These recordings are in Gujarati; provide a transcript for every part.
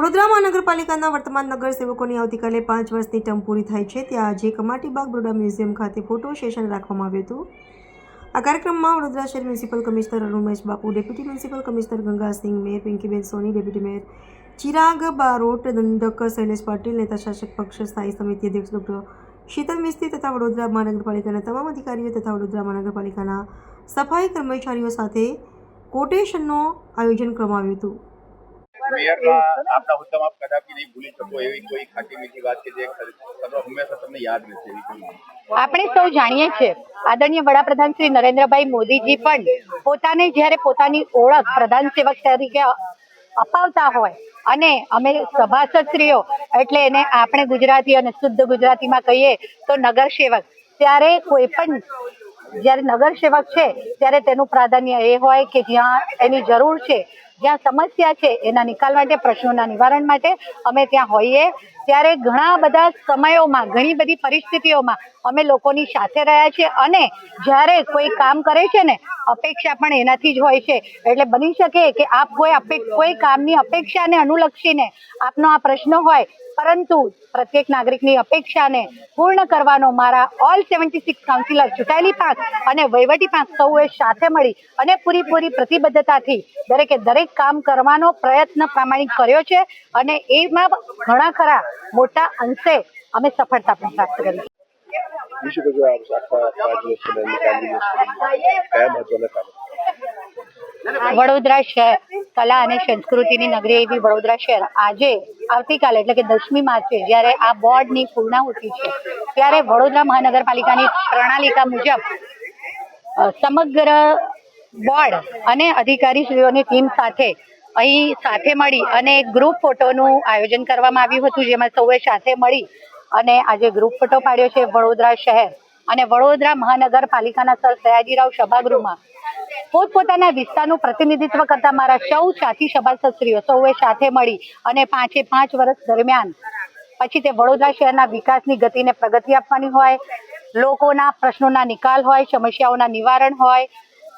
વડોદરા મહાનગરપાલિકાના વર્તમાન નગર સેવકોની આવતીકાલે 5 વર્ષની ટર્મ પૂરી થાય છે ત્યાં આજે કમાટીબાગ બરોડા મ્યુઝિયમ ખાતે ફોટો સેશન રાખવામાં આવ્યું હતું। આ કાર્યક્રમમાં વડોદરા શહેર municipal commissioner Arunesh Bapu, deputy municipal commissioner Gangasingh, mayor Pinkiben Soni, deputy mayor Chirag Barot, દંડક શૈલેષ પાટીલ, નેતા શાસક પક્ષ સ્થાયી સમિતિ અધ્યક્ષ ડૉક્ટર શીતલ મિસ્ત્રી તથા વડોદરા મહાનગરપાલિકાના તમામ અધિકારીઓ તથા વડોદરા મહાનગરપાલિકાના સફાઈ કર્મચારીઓ સાથે કોટેશનનું આયોજન કરવામાં આવ્યું હતું। મેયરના આપના હુકમ આપ કદાપી નહીં ભૂલી શકો એવી કોઈ ખાટી મીઠી વાત કે જે હંમેશા તમને યાદ રહેશે એવી કોઈ આપણે સૌ જાણીએ છીએ આદરણીય વડાપ્રધાન શ્રી નરેન્દ્રભાઈ મોદીજી પણ પોતાને જ્યારે પોતાની ઓળખ પ્રધાન સેવક તરીકે અપાવતા હોય અને અમે સભાસદશ્રીઓ એટલે એને આપણે ગુજરાતી અને શુદ્ધ ગુજરાતીમાં કહીએ તો નગર સેવક, ત્યારે કોઈ પણ જ્યારે નગર સેવક છે ત્યારે તેનું પ્રાધાન્ય એ હોય કે જ્યાં એની જરૂર છે, જ્યાં સમસ્યા છે એના નિકાલ માટે, પ્રશ્નોના નિવારણ માટે અમે ત્યાં હોઈએ। ત્યારે ઘણા બધા સમયોમાં, ઘણી બધી પરિસ્થિતિઓમાં અમે લોકોની સાથે રહ્યા છે અને જ્યારે કોઈ કામ કરે છે ને અપેક્ષા પણ એનાથી જ હોય છે। એટલે બની શકે કે આપ કોઈ કામની અપેક્ષાને અનુલક્ષીને આપનો આ પ્રશ્ન હોય, પરંતુ પ્રત્યેક નાગરિકની અપેક્ષાને પૂર્ણ કરવાનો મારા ઓલ 76 કાઉન્સિલર, ચૂંટાયેલી પાંખ અને વહીવટી પાંખ સૌએ સાથે મળી અને પૂરી પ્રતિબદ્ધતાથી દરેક કામ કરવાનો પ્રયત્ન પ્રામાણિક કર્યો છે અને એમાં ઘણા ખરા મોટા અંશે અમે સફળતા પણ પ્રાપ્ત કરી છે। વડોદરા શહેર કલા અને સંસ્કૃતિની નગરી એવી વડોદરા શહેર આજે આવતીકાલે એટલે કે 10મી માર્ચે જ્યારે આ બોર્ડની પૂર્ણાહુતિ છે ત્યારે વડોદરા મહાનગરપાલિકાની પ્રણાલિકા મુજબ સમગ્ર બોર્ડ અને અધિકારીશ્રીઓની ટીમ સાથે અહીં સાથે મળી અને ગ્રુપ ફોટોનું આયોજન કરવામાં આવ્યું હતું, જેમાં સૌએ સાથે મળી અને આજે ગ્રુપ ફોટો પાડ્યો છે વડોદરા શહેર અને વડોદરા મહાનગરપાલિકાના સર સયાજીરાવ સભાગૃહમાં પોતપોતાના વિસ્તારનું પ્રતિનિધિત્વ કરતા મારા સૌ સાથી સભાસદશ્રીઓ સૌએ સાથે મળી અને 5 વર્ષ દરમિયાન પછી તે વડોદરા શહેરના વિકાસની ગતિને પ્રગતિ આપવાની હોય, લોકોના પ્રશ્નોના નિકાલ હોય, સમસ્યાઓના નિવારણ હોય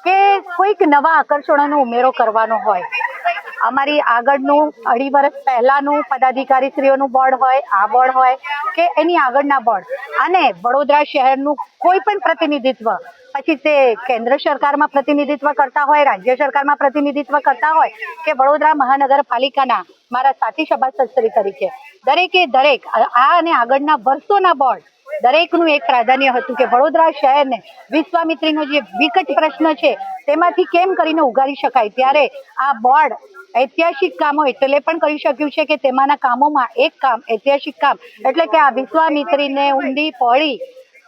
કે કોઈક નવા આકર્ષણોનો ઉમેરો કરવાનો હોય, અમારી આગળનું 2.5 વર્ષ પહેલાનું પદાધિકારીશ્રીઓનું બોર્ડ હોય, આ બોર્ડ હોય કે એની આગળના બોર્ડ અને વડોદરા શહેરનું કોઈ પણ પ્રતિનિધિત્વ, પછી તે કેન્દ્ર સરકારમાં પ્રતિનિધિત્વ કરતા હોય, રાજ્ય સરકારમાં પ્રતિનિધિત્વ કરતા હોય કે વડોદરા મહાનગરપાલિકાના મારા સાથી સભાસદશ્રી તરીકે દરેક આ અને આગળના વર્ષોના બોર્ડ દરેકનું એક પ્રાધાન્ય હતું કે વડોદરા શહેરને વિશ્વામિત્રીનો જે વિકટ પ્રશ્ન છે તેમાંથી કેમ કરીને ઉગારી શકાય। ત્યારે આ બોર્ડ ઐતિહાસિક કામો એટલે પણ કરી શક્યું છે કે તેમાંના કામોમાં એક કામ, ઐતિહાસિક કામ એટલે કે આ વિશ્વામિત્રીને ઊંડી પહોળી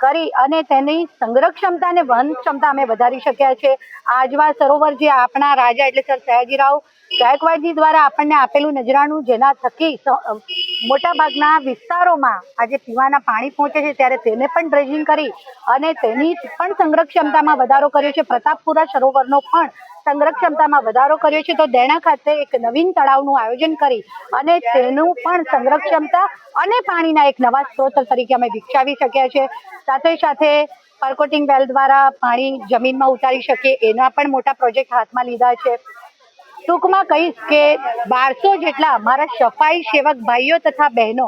કરી અને તેની સંગ્રહ ક્ષમતા અને વહન ક્ષમતા અમે વધારી શક્યા છે। આજવા સરોવર જે આપણા રાજા એટલે સર સયાજીરાવ ગાયકવાડજી દ્વારા આપણને આપેલું નજરાણું, જેના થકી મોટાભાગના વિસ્તારોમાં આજે પીવાના પાણી પહોંચે છે, ત્યારે તેને પણ ડ્રેજિંગ કરી અને તેની પણ સંગ્રહ ક્ષમતામાં વધારો કર્યો છે। પ્રતાપપુરા સરોવરનો પણ સંગ્રહ ક્ષમતામાં વધારો કર્યો છે। તો દેણા ખાતે એક નવીન તળાવનું આયોજન કરી અને તેનું પણ સંગ્રહ ક્ષમતા અને પાણીના એક નવા સ્ત્રોત તરીકે અમે વિકસાવી શક્યા છે। સાથે પરકોટિંગ વેલ દ્વારા પાણી જમીનમાં ઉતારી શકીએ એના પણ મોટા પ્રોજેક્ટ હાથમાં લીધા છે। ટૂંકમાં કહીશ કે 1200 જેટલા મારા સફાઈ સેવક ભાઈઓ તથા બહેનો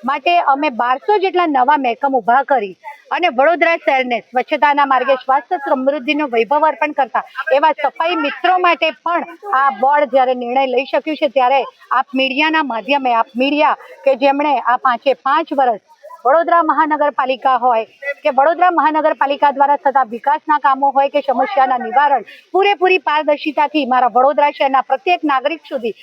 માટે અમે 1200 જેટલા નવા મહેકમ ઊભા કરી અને વડોદરા શહેરને સ્વચ્છતાના માર્ગે સ્વાસ્થ્ય સમૃદ્ધિનો વૈભવ અર્પણ કરતા એવા સફાઈ મિત્રો માટે પણ આ બોર્ડ જ્યારે નિર્ણય લઈ શક્યું છે, ત્યારે આપ મીડિયાના માધ્યમે, આપ મીડિયા કે જેમણે આ 5 વર્ષ વડોદરા મહાનગરપાલિકા હોય કે વડોદરા મહાનગરપાલિકા દ્વારા થતા વિકાસના કામો હોય કે સમસ્યાના નિવારણ પૂરેપૂરી પારદર્શિતાથી મારા વડોદરા શહેરના પ્રત્યેક નાગરિક સુધી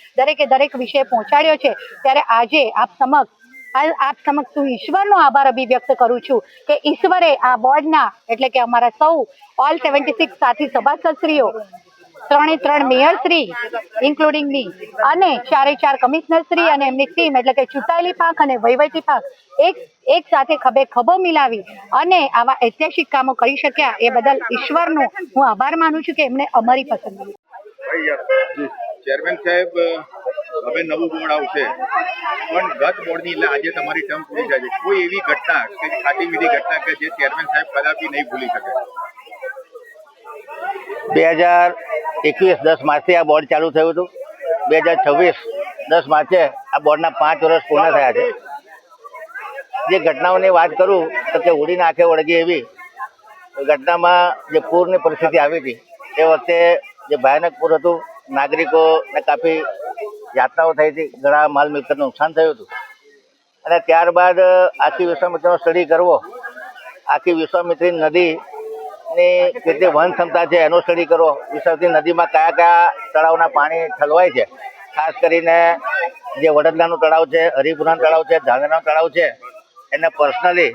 દરેક વિષય પહોંચાડ્યો છે। ત્યારે આજે આપ સમક્ષ હું ઈશ્વરનો આભાર અભિવ્યક્ત કરું છું કે ઈશ્વરે આ બોર્ડના એટલે કે અમારા સૌ ઓલ 76 સાથી સભાસદશ્રીઓ, 3 મેયરશ્રી ઇન્ક્લુડિંગ મી અને 4 કમિશનરશ્રી અને એમની ટીમ એટલે કે ચૂંટાયેલી પાંખ અને વહીવટી પાંખ એક સાથે ખભે ખભો મિલાવી અને આવા ઐતિહાસિક કામો કરી શક્યા એ બદલ ઈશ્વરનો હું આભાર માનું છું કે એમણે અમારી પસંદગી। ચેરમેન સાહેબ, હવે નવું બોર્ડ આવશે પણ ગત બોર્ડની એટલે આજે તમારી ટર્મ પૂરી થાય છે, કોઈ એવી ઘટના કે ખાટી મીઠી ઘટના કે જે ચેરમેન સાહેબ કદાપી નહીં ભૂલી શકે? 2021 10 માર્ચથી આ બોર્ડ ચાલુ થયું હતું। 2026 10 માર્ચે આ બોર્ડના 5 વર્ષ પૂર્ણ થયા છે. જે ઘટનાઓની વાત કરું તો કે ઉડીને આંખે વળગે એવી ઘટનામાં જે પૂરની પરિસ્થિતિ આવી હતી તે વખતે જે ભયાનક પૂર હતું, નાગરિકોને કાફી યાતનાઓ થઈ હતી, ઘણા માલ મિલકતનું નુકસાન થયું હતું. અને ત્યારબાદ આખી વિશ્વામિત્રીનો સ્ટડી કરવો, આખી વિશ્વામિત્રી નદીની કેટલી વહન ક્ષમતા છે એનો સ્ટડી કરવો, વિશ્વામિત્રી નદીમાં કયા કયા તળાવના પાણી ઠલવાય છે, ખાસ કરીને જે વડોદરાનું તળાવ છે, હરિપુરાનું તળાવ છે, ધાંગધ્રાનું તળાવ છે, એને પર્સનલી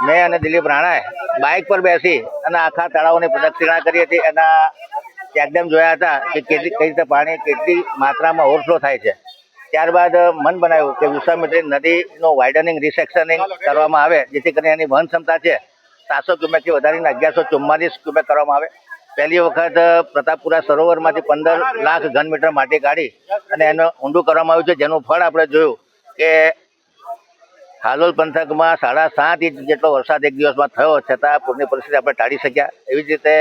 મેં અને દિલીપ રાણાએ બાઇક પર બેસી અને આખા તળાવની પ્રદક્ષિણા કરી હતી. એના ચેકડેમ જોયા હતા કે કઈ રીતે પાણી કેટલી માત્રામાં ઓવરફ્લો થાય છે. ત્યારબાદ મન બનાવ્યું કે વિશ્વામિત્રી નદીનું વાઇડનિંગ રિસેક્શનિંગ કરવામાં આવે, જેથી કરીને એની વહન ક્ષમતા છે 700 ક્યુમેકથી વધારીને 1144 ક્યુમેક કરવામાં આવે. પહેલી વખત પ્રતાપપુરા સરોવરમાંથી 15 લાખ ઘન મીટર માટી કાઢી અને એનું ઊંડું કરવામાં આવ્યું છે, જેનું ફળ આપણે જોયું કે હાલોલ પંથકમાં 7.5 ઇંચ જેટલો વરસાદ એક દિવસમાં થયો, છતાં પૂરની પરિસ્થિતિ આપણે ટાળી શક્યા. એવી જ રીતે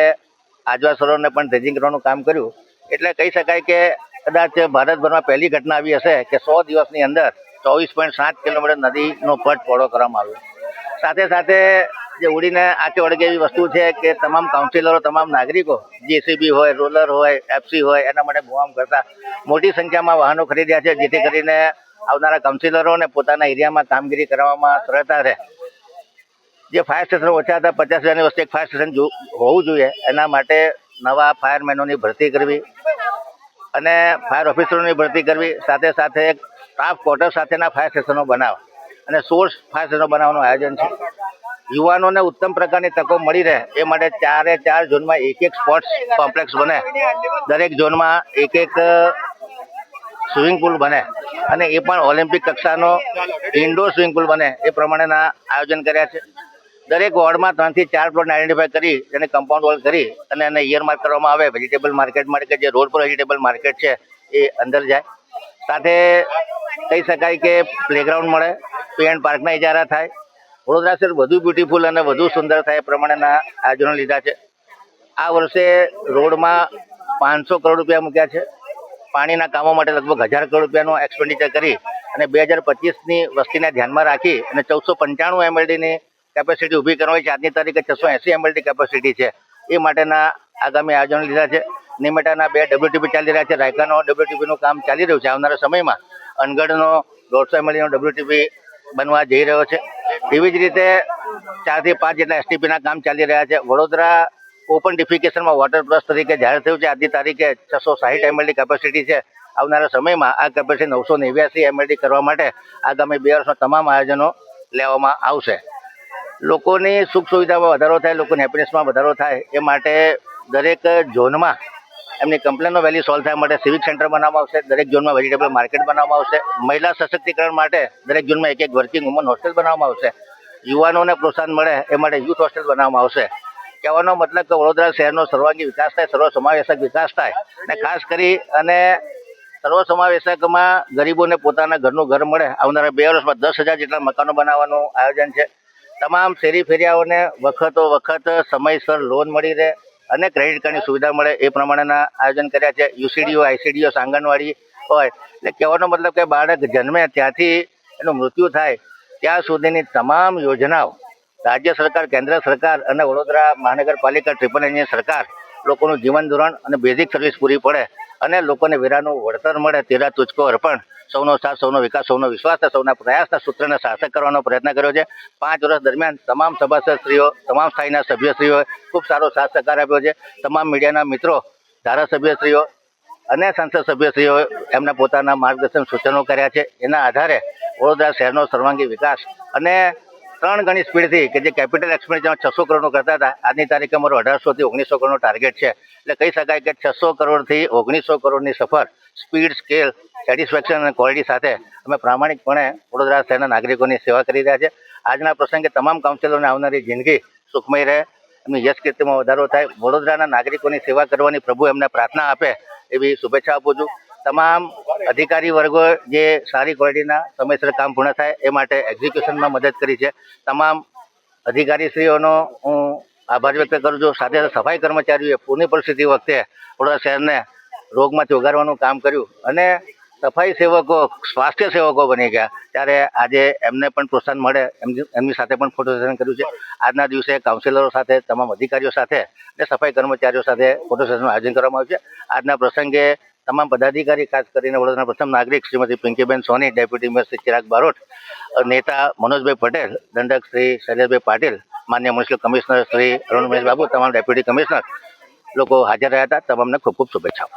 આજવા સરોવરને પણ ડ્રેજિંગ કરવાનું કામ કર્યું. એટલે કહી શકાય કે કદાચ ભારતભરમાં પહેલી ઘટના આવી હશે કે 100 દિવસની અંદર 24.7 કિલોમીટર નદીનો પટ પહોળો કરવામાં આવ્યો. સાથે સાથે જે ઉડીને આંખે વળગે એવી વસ્તુ છે કે તમામ કાઉન્સિલરો, તમામ નાગરિકો, જેસીબી હોય, રોલર હોય, એફસી હોય, એના માટે મુઆમ કરતા મોટી સંખ્યામાં વાહનો ખરીદ્યા છે, જેથી કરીને આવનારા કાઉન્સિલરોને પોતાના એરિયામાં કામગીરી કરવામાં સરળતા રહે. જે ફાયર સ્ટેશન ઓછા હતા, 50,000ની વસ્તુ એક ફાયર સ્ટેશન હોવું જોઈએ, એના માટે નવા ફાયરમેનોની ભરતી કરવી અને ફાયર ઓફિસરોની ભરતી કરવી, સાથે સાથે એક સ્ટાફ ક્વાર્ટર સાથેના ફાયર સ્ટેશનો બનાવવા અને 16 ફાયર સ્ટેશનો બનાવવાનું આયોજન છે. યુવાનોને ઉત્તમ પ્રકારની તકો મળી રહે એ માટે 4 ઝોનમાં એક સ્પોર્ટ્સ કોમ્પ્લેક્સ બને, દરેક ઝોનમાં એક સ્વિમિંગ પુલ બને અને એ પણ ઓલિમ્પિક કક્ષાનો ઇન્ડોર સ્વિમિંગ પુલ બને એ પ્રમાણેના આયોજન કર્યા છે. દરેક વોર્ડમાં 3 થી 4 પ્લોટ આઈડેન્ટિફાય કરી એને કમ્પાઉન્ડ વોલ કરી અને એને ઈયર માર્ક કરવામાં આવે વેજીટેબલ માર્કેટ માટે, કે જે રોડ પર વેજીટેબલ માર્કેટ છે એ અંદર જાય. સાથે કહી શકાય કે પ્લેગ્રાઉન્ડ મળે, પી એન્ડ પાર્કના ઇજારા થાય, વડોદરા શહેર વધુ બ્યુટીફુલ અને વધુ સુંદર થાય એ પ્રમાણેના આયોજનો લીધા છે. આ વર્ષે રોડમાં 500 કરોડ રૂપિયા મૂક્યા છે. પાણીના કામો માટે લગભગ 1000 કરોડ રૂપિયાનું એક્સપેન્ડિચર કરી અને 2025ની વસ્તીને ધ્યાનમાં રાખી અને 1495 MLDની કેપેસિટી ઊભી કરવાની છે. આજની તારીખે 680 MLD કેપેસિટી છે. એ માટેના આગામી આયોજનો લીધા છે. નિમેટાના 2 WTP ચાલી રહ્યા છે, રાયકાનો WTPનું કામ ચાલી રહ્યું છે. આવનારા સમયમાં અનગઢનો 150 MLDનો WTP બનવા જઈ રહ્યો છે. એવી જ રીતે 4 થી 5 જેટલા STPના કામ ચાલી રહ્યા છે. વડોદરા ઓપન ડિફિકેશનમાં વોટર પ્લસ તરીકે જાહેર થયું છે. આજની તારીખે 660 MLD કેપેસિટી છે. આવનારા સમયમાં આ કેપેસિટી 989 MLD કરવા માટે આગામી 2 વર્ષમાં તમામ આયોજનો લેવામાં આવશે. લોકોની સુખ સુવિધામાં વધારો થાય, લોકોની હેપીનેસમાં વધારો થાય એ માટે દરેક ઝોનમાં એમની કમ્પ્લેનનો વેલ્યુ સોલ્વ થવા માટે સિવિક સેન્ટર બનાવવામાં આવશે, દરેક ઝોનમાં વેજીટેબલ માર્કેટ બનાવવામાં આવશે, મહિલા સશક્તિકરણ માટે દરેક ઝોનમાં એક વર્કિંગ વુમન હોસ્ટેલ બનાવવામાં આવશે, યુવાનોને પ્રોત્સાહન મળે એ માટે યુથ હોસ્ટેલ બનાવવામાં આવશે. કહેવાનો મતલબ કે વડોદરા શહેરનો સર્વાંગી વિકાસ થાય, સર્વસમાવેશક વિકાસ થાય અને ખાસ કરી અને સર્વસમાવેશકમાં ગરીબોને પોતાના ઘરનું ઘર મળે. આવનારા 2 વર્ષમાં 10,000 જેટલા મકાનો બનાવવાનું આયોજન છે. તમામ શેરી ફેરિયાઓને વખત સમયસર લોન મળી રહે અને ક્રેડિટ કાર્ડની સુવિધા મળે એ પ્રમાણેના આયોજન કર્યા છે. યુસીડીઓ, આઈસીડીઓ, આંગણવાડી હોય એટલે કહેવાનો મતલબ કે બાળક જન્મે ત્યાંથી એનું મૃત્યુ થાય ત્યાં સુધીની તમામ યોજનાઓ રાજ્ય સરકાર, કેન્દ્ર સરકાર અને વડોદરા મહાનગરપાલિકા ટ્રિપલ એન્જિન સરકાર લોકોનું જીવન ધોરણ અને બેઝિક સર્વિસ પૂરી પડે અને લોકોને વેરાનું વળતર મળે. તેરા તુચકો અર્પણ, સૌનો સાથ, સૌનો વિકાસ, સૌનો વિશ્વાસ, સૌના પ્રયાસના સૂત્રને સાર્થક કરવાનો પ્રયત્ન કર્યો છે. 5 વર્ષ દરમિયાન તમામ સભાસદશ્રીઓ, તમામ સ્થાયીના સભ્યશ્રીઓએ ખૂબ સારો સાથ સહકાર આપ્યો છે. તમામ મીડિયાના મિત્રો, ધારાસભ્યશ્રીઓ અને સંસદ સભ્યશ્રીઓ એમના પોતાના માર્ગદર્શન સૂચનો કર્યા છે. એના આધારે વડોદરા શહેરનો સર્વાંગી વિકાસ અને 3 ગણી સ્પીડથી કે જે કેપિટલ એક્સપેન્ડિચર 600 કરોડનું કરતા હતા, આજની તારીખે અમારો 1800 થી 1900 કરોડનો ટાર્ગેટ છે. એટલે કહી શકાય કે 600 કરોડથી 1900 કરોડની સફર સ્પીડ, સ્કેલ, સેટિસ્ફેક્શન અને ક્વોલિટી સાથે અમે પ્રામાણિકપણે વડોદરા શહેરના નાગરિકોની સેવા કરી રહ્યા છે. આજના પ્રસંગે તમામ કાઉન્સિલરોને આવનારી જિંદગી સુખમય રહે, એમની યશ કીર્તિમાં વધારો થાય, વડોદરાના નાગરિકોની સેવા કરવાની પ્રભુ એમને પ્રાર્થના આપે એવી શુભેચ્છા આપું છું. તમામ અધિકારી વર્ગો જે સારી ક્વોલિટીના સમયસર કામ પૂર્ણ થાય એ માટે એક્ઝિક્યુશનમાં મદદ કરી છે. તમામ અધિકારીશ્રીઓનો હું આભાર વ્યક્ત કરું છું. સાથે સાથે સફાઈ કર્મચારીઓએ પૂરની પરિસ્થિતિ વખતે વડોદરા શહેરને રોગમાંથી ઉગારવાનું કામ કર્યું અને સફાઈ સેવકો સ્વાસ્થ્ય સેવકો બની ગયા, ત્યારે આજે એમને પણ પ્રોત્સાહન મળે એમની સાથે પણ ફોટો સેશન કર્યું છે. આજના દિવસે કાઉન્સિલરો સાથે, તમામ અધિકારીઓ સાથે અને સફાઈ કર્મચારીઓ સાથે ફોટો સેશનનું આયોજન કરવામાં આવ્યું છે. આજના પ્રસંગે તમામ પદાધિકારી, ખાસ કરીને વડોદરાના પ્રથમ નાગરિક શ્રીમતી પિંકીબેન સોની, ડેપ્યુટી મેયર શ્રી ચિરાગ બારોટ, નેતા મનોજભાઈ પટેલ, દંડક શ્રી શૈલેષભાઈ પાટીલ, માન્ય મ્યુનિસિપલ કમિશનર શ્રી અરુણ ઉમેશ બાબુ, તમામ ડેપ્યુટી કમિશનર લોકો હાજર રહ્યા હતા. તમામને ખૂબ ખૂબ શુભેચ્છાઓ.